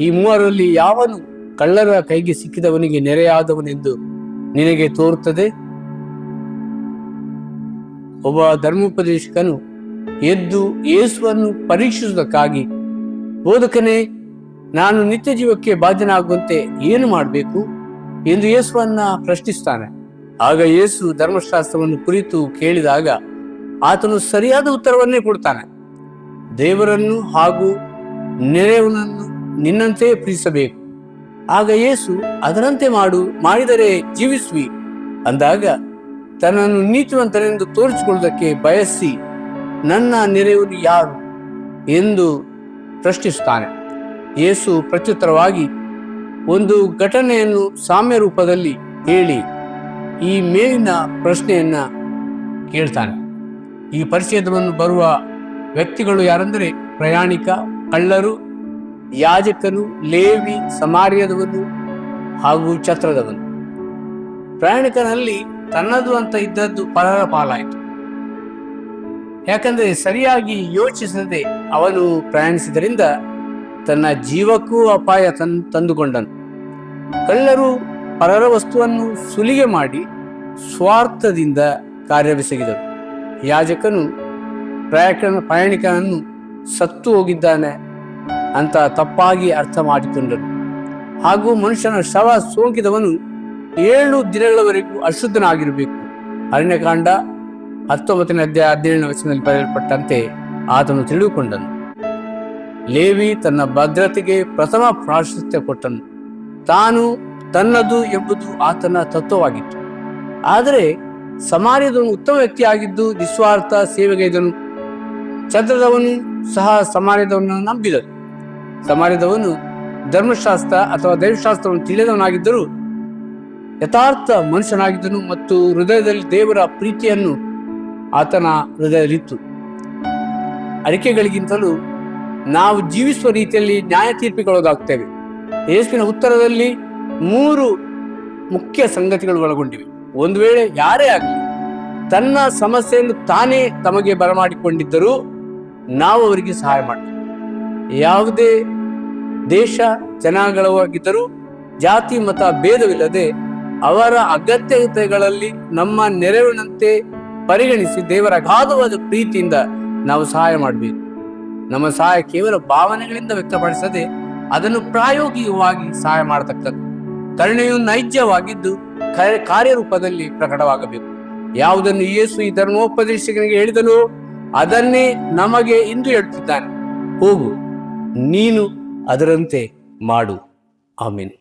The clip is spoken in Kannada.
ಈ ಮೂವರಲ್ಲಿ ಯಾವನು ಕಳ್ಳರ ಕೈಗೆ ಸಿಕ್ಕಿದವನಿಗೆ ನೆರೆಯಾದವನೆಂದು ನಿನಗೆ ತೋರುತ್ತದೆ? ಒಬ್ಬ ಧರ್ಮೋಪದೇಶಕನು ಎದ್ದು ಯೇಸುವನ್ನು ಪರೀಕ್ಷಿಸುವುದಕ್ಕಾಗಿ, ಬೋಧಕನೇ, ನಾನು ನಿತ್ಯ ಜೀವಕ್ಕೆ ಬಾಧ್ಯನಾಗುವಂತೆ ಏನು ಮಾಡಬೇಕು ಎಂದು ಯೇಸುವನ್ನ ಪ್ರಶ್ನಿಸ್ತಾನೆ. ಆಗ ಯೇಸು ಧರ್ಮಶಾಸ್ತ್ರವನ್ನು ಕುರಿತು ಕೇಳಿದಾಗ ಆತನು ಸರಿಯಾದ ಉತ್ತರವನ್ನೇ ಕೊಡ್ತಾನೆ. ದೇವರನ್ನು ಹಾಗೂ ನೆರೆಯವನನ್ನು ನಿನ್ನಂತೆ ಪ್ರೀತಿಸಬೇಕು. ಆಗ ಯೇಸು ಅದರಂತೆ ಮಾಡಿದರೆ ಜೀವಿಸುವಿ ಅಂದಾಗ ತನ್ನನ್ನು ನೀತಿವಂತನೆಂದು ತೋರಿಸಿಕೊಳ್ಳುವುದಕ್ಕೆ ಬಯಸಿ ನನ್ನ ನೆರೆಯವರು ಯಾರು ಎಂದು ಪ್ರಶ್ನಿಸುತ್ತಾನೆ. ಯೇಸು ಪ್ರತ್ಯುತ್ತರವಾಗಿ ಒಂದು ಘಟನೆಯನ್ನು ಸಾಮ್ಯ ರೂಪದಲ್ಲಿ ಹೇಳಿ ಈ ಮೇಲಿನ ಪ್ರಶ್ನೆಯನ್ನ ಕೇಳ್ತಾನೆ. ಈ ಪರಿಚ್ಛೇದವನ್ನು ಬರುವ ವ್ಯಕ್ತಿಗಳು ಯಾರೆಂದರೆ ಪ್ರಯಾಣಿಕ, ಕಳ್ಳರು, ಯಾಜಕನು, ಲೇವಿ, ಸಮಾರ್ಯದವನು ಹಾಗೂ ಛತ್ರದವನು. ಪ್ರಯಾಣಿಕನಲ್ಲಿ ತನ್ನದು ಅಂತ ಇದ್ದದ್ದು ಪರರ ಪಾಲಾಯಿತು. ಯಾಕಂದ್ರೆ ಸರಿಯಾಗಿ ಯೋಚಿಸದೆ ಅವನು ಪ್ರಯಾಣಿಸಿದರಿಂದ ತನ್ನ ಜೀವಕ್ಕೂ ಅಪಾಯ ತಂದುಕೊಂಡನು. ಕಳ್ಳರು ಪರರ ವಸ್ತುವನ್ನು ಸುಲಿಗೆ ಮಾಡಿ ಸ್ವಾರ್ಥದಿಂದ ಕಾರ್ಯವೆಸಗಿದರು. ಯಾಜಕನು ಪ್ರಯಾಣಿಕನನ್ನು ಸತ್ತು ಹೋಗಿದ್ದಾನೆ ಅಂತ ತಪ್ಪಾಗಿ ಅರ್ಥ ಮಾಡಿಕೊಂಡನು. ಹಾಗೂ ಮನುಷ್ಯನ ಶವ ಸೋಂಕಿದವನು 7 ದಿನಗಳವರೆಗೂ ಅಶುದ್ಧನಾಗಿರಬೇಕು. ಅರಣ್ಯಕಾಂಡ 19ನೇ ಅಧ್ಯಾಯ 17ನೇ ವಚನದಲ್ಲಿ ಬರೆಯಲ್ಪಟ್ಟಂತೆ ಆತನು ತಿಳಿದುಕೊಂಡನು. ಲೇವಿ ತನ್ನ ಭದ್ರತೆಗೆ ಪ್ರಥಮ ಪ್ರಾಶಸ್ತ್ಯ ಕೊಟ್ಟನು. ತಾನು ತನ್ನದು ಎಂಬುದು ಆತನ ತತ್ವವಾಗಿತ್ತು. ಆದರೆ ಸಮಾರ್ಯದವನು ಉತ್ತಮ ವ್ಯಕ್ತಿಯಾಗಿದ್ದು ನಿಸ್ವಾರ್ಥ ಸೇವೆಗೈದನು. ಛತ್ರದವನು ಸಹ ಸಮಾರ್ಯದವನನ್ನು ನಂಬಿದನು. ಸಮಾರ್ಯದವನು ಧರ್ಮಶಾಸ್ತ್ರ ಅಥವಾ ದೈವಶಾಸ್ತ್ರವನ್ನು ತಿಳಿದವನಾಗಿದ್ದರೂ ಯಥಾರ್ಥ ಮನುಷ್ಯನಾಗಿದ್ದನು ಮತ್ತು ಹೃದಯದಲ್ಲಿ ದೇವರ ಪ್ರೀತಿಯನ್ನು ಆತನ ಹೃದಯದಲ್ಲಿತ್ತು. ಅರಿಕೆಗಳಿಗಿಂತಲೂ ನಾವು ಜೀವಿಸುವ ರೀತಿಯಲ್ಲಿ ನ್ಯಾಯ ತೀರ್ಪಿಗೊಳಗಾಗ್ತೇವೆ. ಯೇಸುವಿನ ಉತ್ತರದಲ್ಲಿ 3 ಮುಖ್ಯ ಸಂಗತಿಗಳು ಒಳಗೊಂಡಿವೆ. ಒಂದು ವೇಳೆ ಯಾರೇ ಆಗಲಿ ತನ್ನ ಸಮಸ್ಯೆಯನ್ನು ತಾನೇ ತಮಗೆ ಬರಮಾಡಿಕೊಂಡಿದ್ದರೂ ನಾವು ಅವರಿಗೆ ಸಹಾಯ ಮಾಡ್ತೇವೆ. ಯಾವುದೇ ದೇಶ ಜನಾಂಗಗಳಾಗಿದ್ದರೂ ಜಾತಿ ಮತ ಭೇದವಿಲ್ಲದೆ ಅವರ ಅಗತ್ಯತೆಗಳಲ್ಲಿ ನಮ್ಮ ನೆರವಿನಂತೆ ಪರಿಗಣಿಸಿ ದೇವರ ಅಗಾಧವಾದ ಪ್ರೀತಿಯಿಂದ ನಾವು ಸಹಾಯ ಮಾಡಬೇಕು. ನಮ್ಮ ಸಹಾಯ ಕೇವಲ ಭಾವನೆಗಳಿಂದ ವ್ಯಕ್ತಪಡಿಸದೆ ಅದನ್ನು ಪ್ರಾಯೋಗಿಕವಾಗಿ ಸಹಾಯ ಮಾಡತಕ್ಕದ್ದು. ಕರುಣೆಯು ನೈಜವಾಗಿದ್ದು ಕಾರ್ಯರೂಪದಲ್ಲಿ ಪ್ರಕಟವಾಗಬೇಕು. ಯಾವುದನ್ನು ಯೇಸು ಈ ಧರ್ಮೋಪದೇಶಕನಿಗೆ ಹೇಳಿದನೋ ಅದನ್ನೇ ನಮಗೆ ಇಂದು ಹೇಳುತ್ತಿದ್ದಾನೆ. ಹೋಗು, ನೀನು ಅದರಂತೆ ಮಾಡು. ಆಮೆನ್.